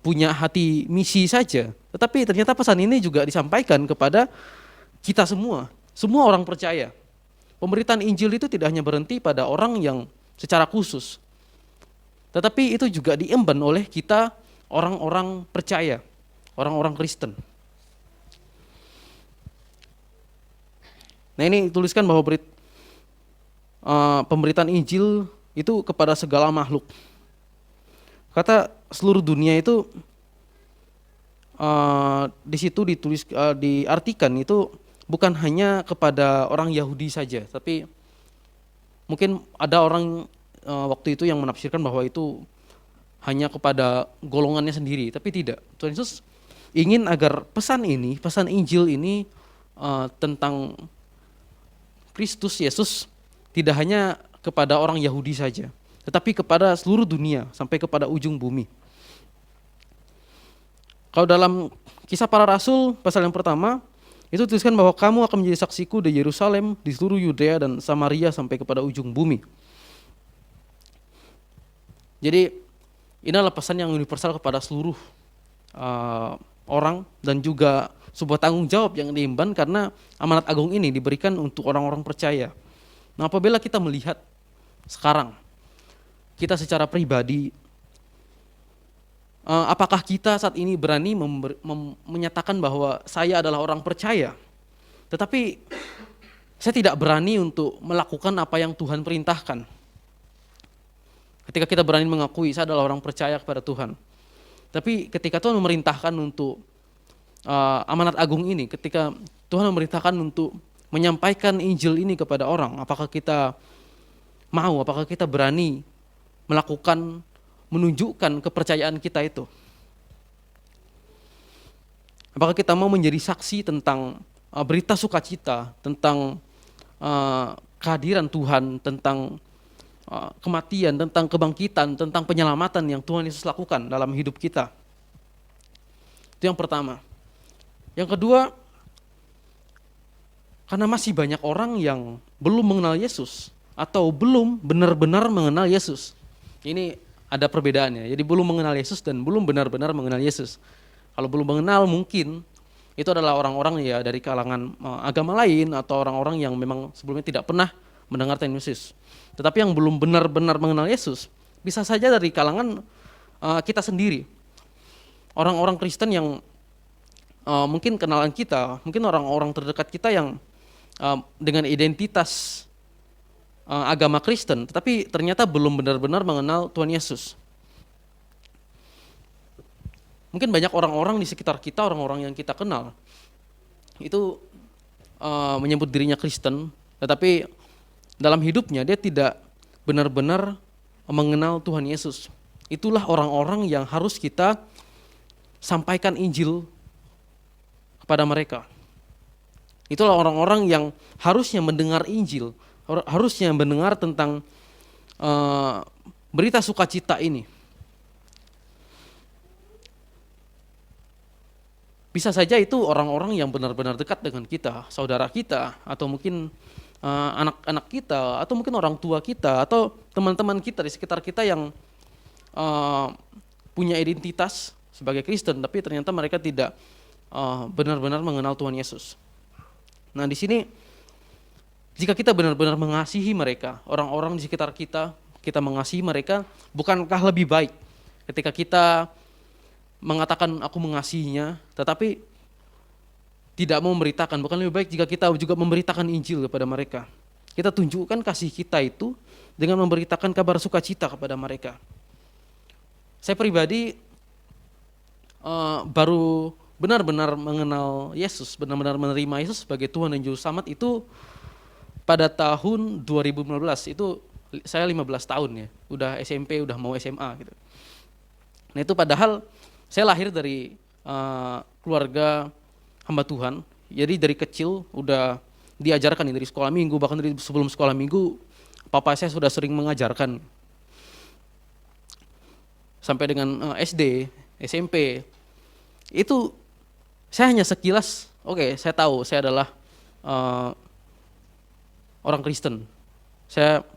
punya hati misi saja. Tetapi ternyata pesan ini juga disampaikan kepada kita semua orang percaya. Pemberitaan Injil itu tidak hanya berhenti pada orang yang secara khusus, tetapi itu juga diemban oleh kita orang-orang percaya, orang-orang Kristen. Nah, ini tuliskan bahwa pemberitaan Injil itu kepada segala makhluk. Kata seluruh dunia itu di situ diartikan itu bukan hanya kepada orang Yahudi saja, tapi mungkin ada orang waktu itu yang menafsirkan bahwa itu hanya kepada golongannya sendiri, tapi tidak. Tuhan Yesus ingin agar pesan Injil ini tentang Kristus Yesus tidak hanya kepada orang Yahudi saja, tetapi kepada seluruh dunia sampai kepada ujung bumi. Kalau dalam Kisah Para Rasul pasal yang pertama itu tuliskan bahwa kamu akan menjadi saksiku di Yerusalem, di seluruh Yudea dan Samaria sampai kepada ujung bumi. Jadi ini adalah pesan yang universal kepada seluruh orang dan juga sebuah tanggung jawab yang diemban karena amanat agung ini diberikan untuk orang-orang percaya. Nah, apabila kita melihat sekarang kita secara pribadi, apakah kita saat ini berani menyatakan bahwa saya adalah orang percaya, tetapi saya tidak berani untuk melakukan apa yang Tuhan perintahkan? Ketika kita berani mengakui saya adalah orang percaya kepada Tuhan, tapi ketika Tuhan memerintahkan untuk amanat agung ini, ketika Tuhan memerintahkan untuk menyampaikan Injil ini kepada orang, apakah kita mau, apakah kita berani melakukan, menunjukkan kepercayaan kita itu? Apakah kita mau menjadi saksi tentang berita sukacita, tentang kehadiran Tuhan, tentang kematian, tentang kebangkitan, tentang penyelamatan yang Tuhan Yesus lakukan dalam hidup kita? Itu yang pertama. Yang kedua, karena masih banyak orang yang belum mengenal Yesus atau belum benar-benar mengenal Yesus. Ini ada perbedaannya. Jadi belum mengenal Yesus dan belum benar-benar mengenal Yesus. Kalau belum mengenal mungkin itu adalah orang-orang ya dari kalangan agama lain atau orang-orang yang memang sebelumnya tidak pernah mendengar tentang Yesus. Tetapi yang belum benar-benar mengenal Yesus bisa saja dari kalangan kita sendiri. Orang-orang Kristen yang mungkin kenalan kita, mungkin orang-orang terdekat kita yang dengan identitas agama Kristen, tetapi ternyata belum benar-benar mengenal Tuhan Yesus. Mungkin banyak orang-orang di sekitar kita, orang-orang yang kita kenal, itu menyebut dirinya Kristen, tetapi dalam hidupnya dia tidak benar-benar mengenal Tuhan Yesus. Itulah orang-orang yang harus kita sampaikan Injil kepada mereka. Itulah orang-orang yang harusnya mendengar Injil, harusnya mendengar tentang berita sukacita ini. Bisa saja itu orang-orang yang benar-benar dekat dengan kita, saudara kita, atau mungkin anak-anak kita, atau mungkin orang tua kita, atau teman-teman kita di sekitar kita yang punya identitas sebagai Kristen, tapi ternyata mereka tidak benar-benar mengenal Tuhan Yesus. Nah, di sini jika kita benar-benar mengasihi mereka, orang-orang di sekitar kita, kita mengasihi mereka, bukankah lebih baik ketika kita mengatakan aku mengasihinya, tetapi tidak mau memberitakan? Bukan lebih baik jika kita juga memberitakan Injil kepada mereka? Kita tunjukkan kasih kita itu dengan memberitakan kabar sukacita kepada mereka. Saya pribadi baru benar-benar mengenal Yesus, benar-benar menerima Yesus sebagai Tuhan dan Juru Selamat itu pada tahun 2015. Itu saya 15 tahun ya, udah SMP, udah mau SMA gitu. Nah, itu padahal saya lahir dari keluarga hamba Tuhan. Jadi dari kecil udah diajarkan dari sekolah minggu, bahkan dari sebelum sekolah minggu papa saya sudah sering mengajarkan. Sampai dengan SD, SMP, itu saya hanya sekilas, oke, saya tahu saya adalah orang Kristen.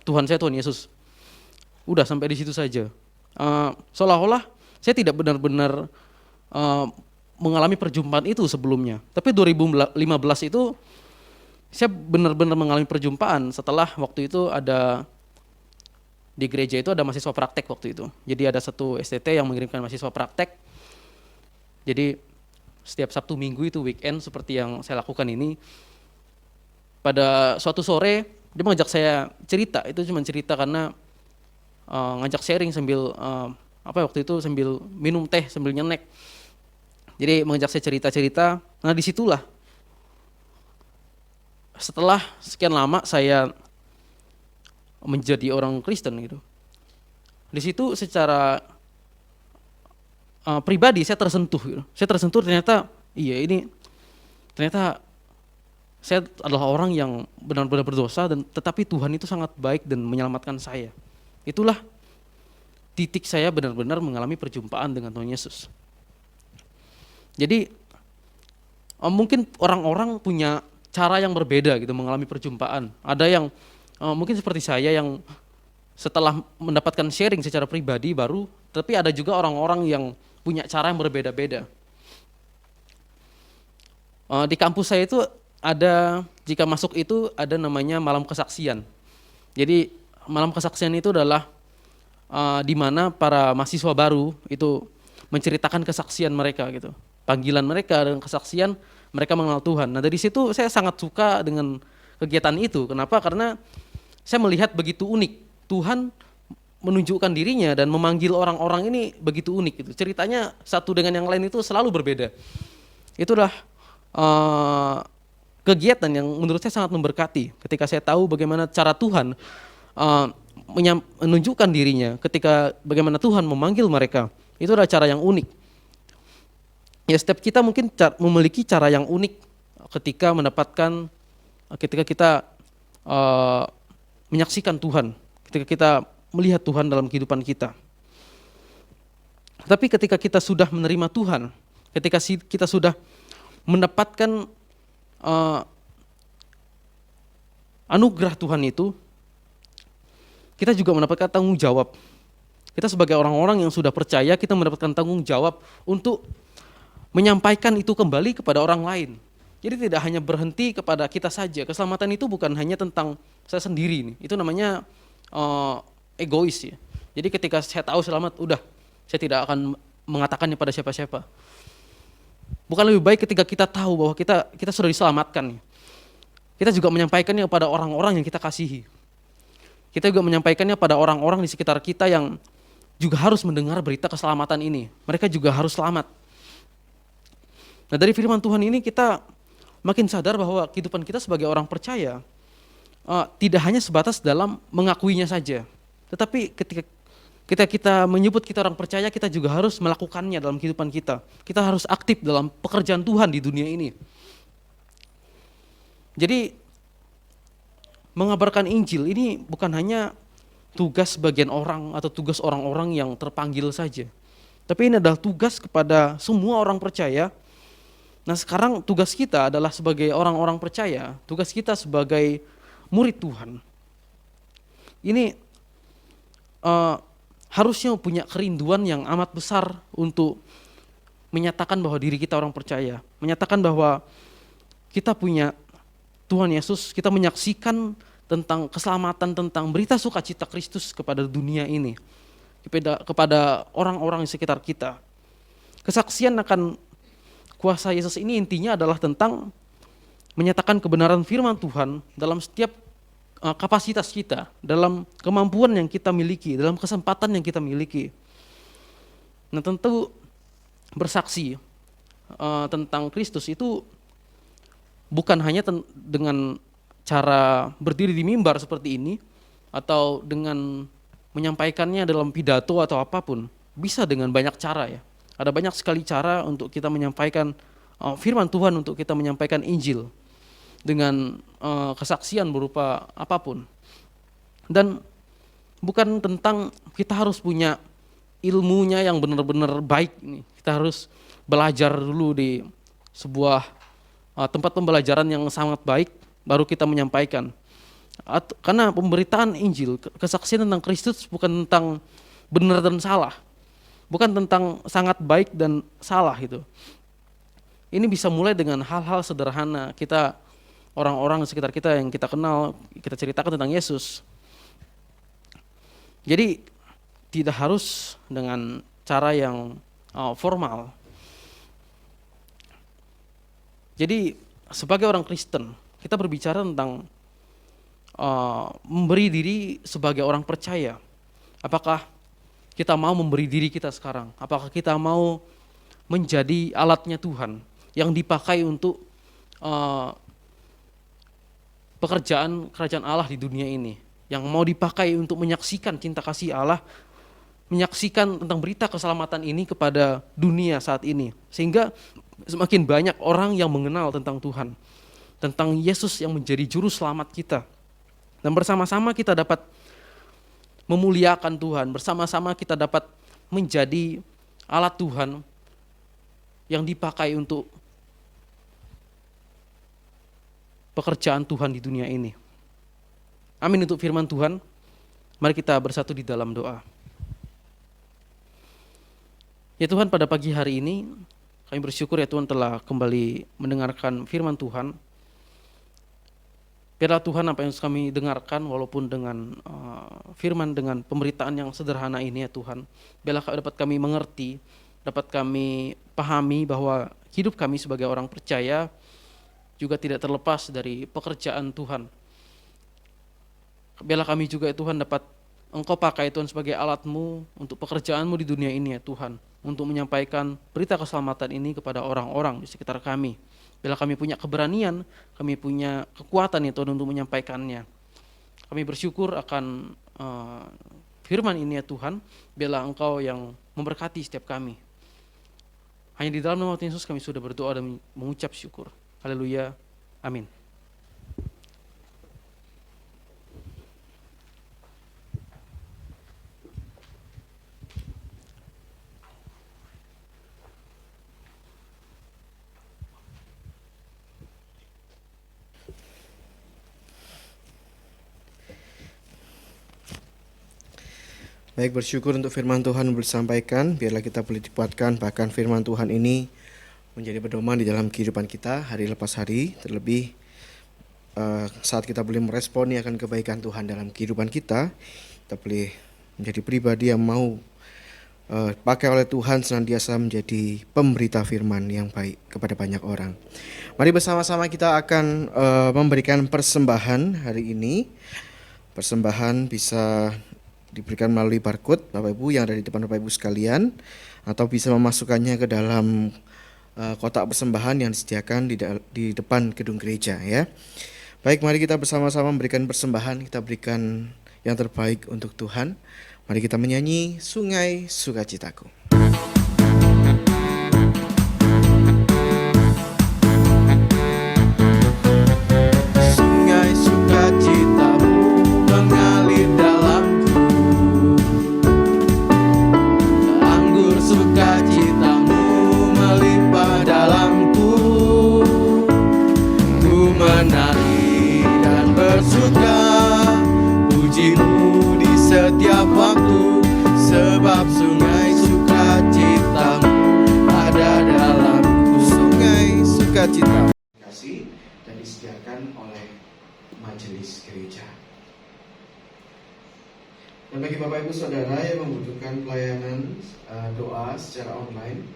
Tuhan saya Tuhan Yesus. Udah sampai di situ saja. Seolah-olah saya tidak benar-benar mengalami perjumpaan itu sebelumnya. Tapi 2015 itu saya benar-benar mengalami perjumpaan setelah waktu itu ada di gereja itu ada mahasiswa praktek waktu itu. Jadi ada satu STT yang mengirimkan mahasiswa praktek. Jadi setiap Sabtu Minggu itu weekend seperti yang saya lakukan ini. Pada suatu sore dia mengajak saya cerita. Itu cuma cerita karena ngajak sharing sambil waktu itu sambil minum teh sambil nyenek. Jadi mengajak saya cerita-cerita. Nah disitulah setelah sekian lama saya menjadi orang Kristen gitu. Di situ secara pribadi saya tersentuh gitu. Saya tersentuh ternyata ternyata saya adalah orang yang benar-benar berdosa dan tetapi Tuhan itu sangat baik dan menyelamatkan saya. Itulah titik saya benar-benar mengalami perjumpaan dengan Tuhan Yesus. Jadi mungkin orang-orang punya cara yang berbeda gitu mengalami perjumpaan. Ada yang mungkin seperti saya yang setelah mendapatkan sharing secara pribadi baru, tapi ada juga orang-orang yang punya cara yang berbeda-beda. Di kampus saya itu ada, jika masuk itu ada namanya malam kesaksian. Jadi malam kesaksian itu adalah di mana para mahasiswa baru itu menceritakan kesaksian mereka gitu. Panggilan mereka dan kesaksian mereka mengenal Tuhan. Nah dari situ saya sangat suka dengan kegiatan itu. Kenapa? Karena saya melihat begitu unik. Tuhan menunjukkan dirinya dan memanggil orang-orang ini begitu unik gitu. Ceritanya satu dengan yang lain itu selalu berbeda. Itulah kegiatan yang menurut saya sangat memberkati ketika saya tahu bagaimana cara Tuhan menunjukkan dirinya, ketika bagaimana Tuhan memanggil mereka. Itu adalah cara yang unik. Ya setiap kita mungkin memiliki cara yang unik ketika kita menyaksikan Tuhan, ketika kita melihat Tuhan dalam kehidupan kita. Tapi ketika kita sudah menerima Tuhan, ketika kita sudah mendapatkan anugerah Tuhan itu, kita juga mendapatkan tanggung jawab. Kita sebagai orang-orang yang sudah percaya, kita mendapatkan tanggung jawab untuk menyampaikan itu kembali kepada orang lain. Jadi tidak hanya berhenti kepada kita saja. Keselamatan itu bukan hanya tentang saya sendiri nih. Itu namanya egois ya. Jadi ketika saya tahu selamat, udah, saya tidak akan mengatakannya pada siapa-siapa. Bukan lebih baik ketika kita tahu bahwa kita sudah diselamatkan. Kita juga menyampaikannya kepada orang-orang yang kita kasihi. Kita juga menyampaikannya pada orang-orang di sekitar kita yang juga harus mendengar berita keselamatan ini. Mereka juga harus selamat. Nah dari firman Tuhan ini kita makin sadar bahwa kehidupan kita sebagai orang percaya tidak hanya sebatas dalam mengakuinya saja. Tetapi ketika kita menyebut kita orang percaya, kita juga harus melakukannya dalam kehidupan kita. Kita harus aktif dalam pekerjaan Tuhan di dunia ini. Jadi mengabarkan Injil ini bukan hanya tugas sebagian orang atau tugas orang-orang yang terpanggil saja. Tapi ini adalah tugas kepada semua orang percaya. Nah sekarang tugas kita adalah sebagai orang-orang percaya, tugas kita sebagai murid Tuhan. Ini harusnya punya kerinduan yang amat besar untuk menyatakan bahwa diri kita orang percaya. Menyatakan bahwa kita punya Tuhan Yesus, kita menyaksikan tentang keselamatan, tentang berita sukacita Kristus kepada dunia ini. Kepada orang-orang di sekitar kita. Kesaksian akan kuasa Yesus ini intinya adalah tentang menyatakan kebenaran firman Tuhan dalam setiap kapasitas kita, dalam kemampuan yang kita miliki, dalam kesempatan yang kita miliki. Nah tentu bersaksi tentang Kristus itu bukan hanya dengan cara berdiri di mimbar seperti ini, atau dengan menyampaikannya dalam pidato atau apapun. Bisa dengan banyak cara ya. Ada banyak sekali cara untuk kita menyampaikan firman Tuhan, untuk kita menyampaikan Injil dengan kesaksian berupa apapun. Dan bukan tentang kita harus punya ilmunya yang benar-benar baik. Kita harus belajar dulu di sebuah tempat pembelajaran yang sangat baik, baru kita menyampaikan. Karena pemberitaan Injil, kesaksian tentang Kristus bukan tentang benar dan salah, bukan tentang sangat baik dan salah gitu. Ini bisa mulai dengan hal-hal sederhana, kita orang-orang di sekitar kita yang kita kenal, kita ceritakan tentang Yesus. Jadi tidak harus dengan cara yang formal. Jadi sebagai orang Kristen, kita berbicara tentang memberi diri sebagai orang percaya. Apakah kita mau memberi diri kita sekarang? Apakah kita mau menjadi alatnya Tuhan yang dipakai untuk pekerjaan kerajaan Allah di dunia ini, yang mau dipakai untuk menyaksikan cinta kasih Allah, menyaksikan tentang berita keselamatan ini kepada dunia saat ini, sehingga semakin banyak orang yang mengenal tentang Tuhan, tentang Yesus yang menjadi juru selamat kita, dan bersama-sama kita dapat memuliakan Tuhan, bersama-sama kita dapat menjadi alat Tuhan yang dipakai untuk pekerjaan Tuhan di dunia ini. Amin untuk firman Tuhan. Mari kita bersatu di dalam doa. Ya Tuhan, pada pagi hari ini kami bersyukur ya Tuhan telah kembali mendengarkan firman Tuhan. Biarlah Tuhan apa yang kami dengarkan, walaupun dengan firman, dengan pemberitaan yang sederhana ini ya Tuhan, biarlah dapat kami mengerti, dapat kami pahami bahwa hidup kami sebagai orang percaya juga tidak terlepas dari pekerjaan Tuhan. Biarlah kami juga ya Tuhan dapat Engkau pakai Tuhan sebagai alat-Mu untuk pekerjaan-Mu di dunia ini ya Tuhan, untuk menyampaikan berita keselamatan ini kepada orang-orang di sekitar kami. Biarlah kami punya keberanian, kami punya kekuatan ya Tuhan untuk menyampaikannya. Kami bersyukur akan firman ini ya Tuhan. Biarlah Engkau yang memberkati setiap kami. Hanya di dalam nama Tuhan Yesus kami sudah berdoa dan mengucap syukur. Haleluya. Amin. Baik, bersyukur untuk firman Tuhan yang disampaikan. Biarlah kita boleh dikuatkan, bahkan firman Tuhan ini menjadi pedoman di dalam kehidupan kita hari lepas hari. Terlebih saat kita boleh meresponi akan kebaikan Tuhan dalam kehidupan kita, kita boleh menjadi pribadi yang mau pakai oleh Tuhan, senantiasa menjadi pemberita firman yang baik kepada banyak orang. Mari bersama-sama kita akan memberikan persembahan hari ini. Persembahan bisa diberikan melalui barcode Bapak Ibu yang ada di depan Bapak Ibu sekalian, atau bisa memasukkannya ke dalam kotak persembahan yang disediakan di depan gedung gereja ya. Baik, mari kita bersama-sama memberikan persembahan, kita berikan yang terbaik untuk Tuhan. Mari kita menyanyi Sungai Sukacitaku. Sungai sukacitamu mengalir dalamku, anggur sukacitamu melimpah dalamku. Ku menari dan bersuka, pujimu di setiap waktu, sebab sungai sukacitamu ada dalamku. Sungai sukacitamu kasih dan disediakan oleh majelis gereja. Dan bagi Bapak Ibu Saudara yang membutuhkan pelayanan doa secara online,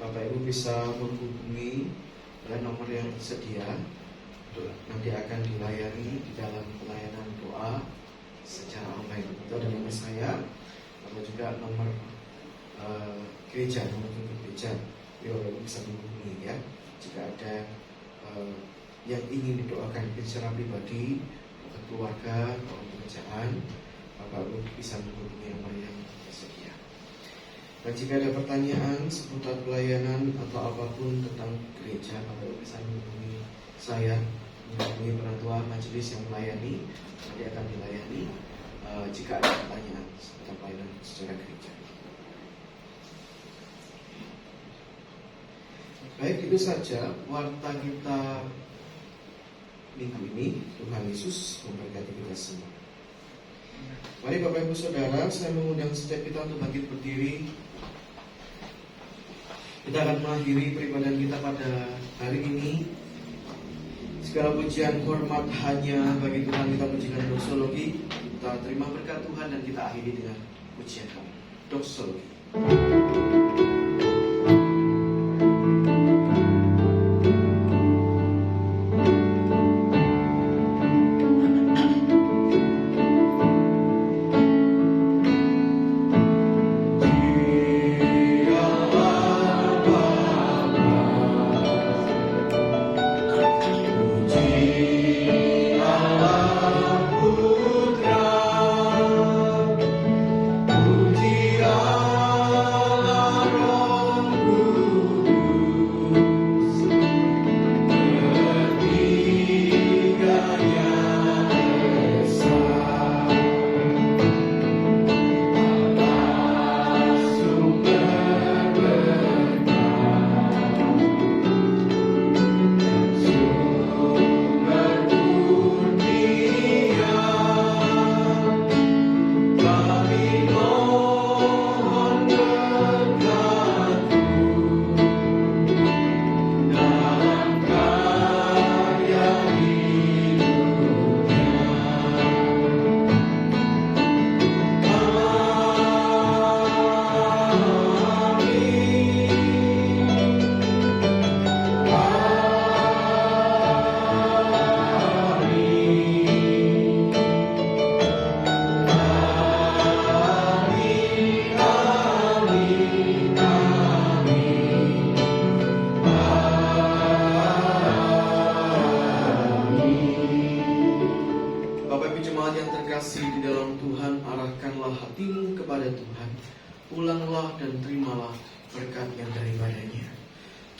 Bapak Ibu bisa menghubungi nomor yang tersedia. Nanti akan dilayani di dalam pelayanan doa secara online. Itu ada nomor saya, atau juga nomor gereja, nomor gereja. Bapak Ibu bisa menghubungi ya, jika ada yang ingin didoakan secara pribadi, untuk keluarga, atau pekerjaan, Bapak Ibu bisa menghubungi nomor yang tersedia. Dan jika ada pertanyaan seputar pelayanan atau apapun tentang gereja, Bapak Ibu bisa menghubungi saya, menghubungi penatua majelis yang melayani, nanti akan dilayani jika ada pertanyaan seputar pelayanan secara gereja. Baik, itu saja warta kita minggu ini. Tuhan Yesus memberkati kita semua. Mari Bapak Ibu Saudara, saya mengundang setiap kita untuk bangkit berdiri. Kita akan mengakhiri peribadahan kita pada hari ini. Segala pujian hormat hanya bagi Tuhan. Kita pujikan doksologi. Kita terima berkat Tuhan dan kita akhiri dengan pujian kami. Doksologi.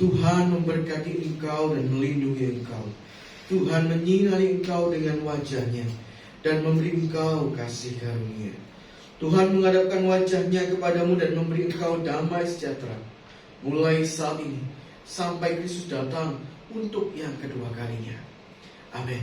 Tuhan memberkati engkau dan melindungi engkau. Tuhan menyinari engkau dengan wajah-Nya dan memberi engkau kasih karunia. Tuhan menghadapkan wajah-Nya kepadamu dan memberi engkau damai sejahtera. Mulai saat ini sampai Kristus datang untuk yang kedua kalinya. Amin.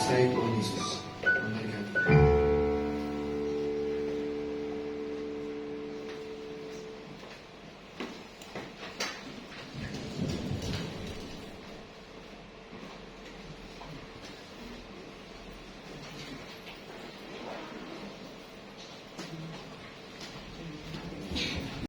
Saya Tuhan Yesus.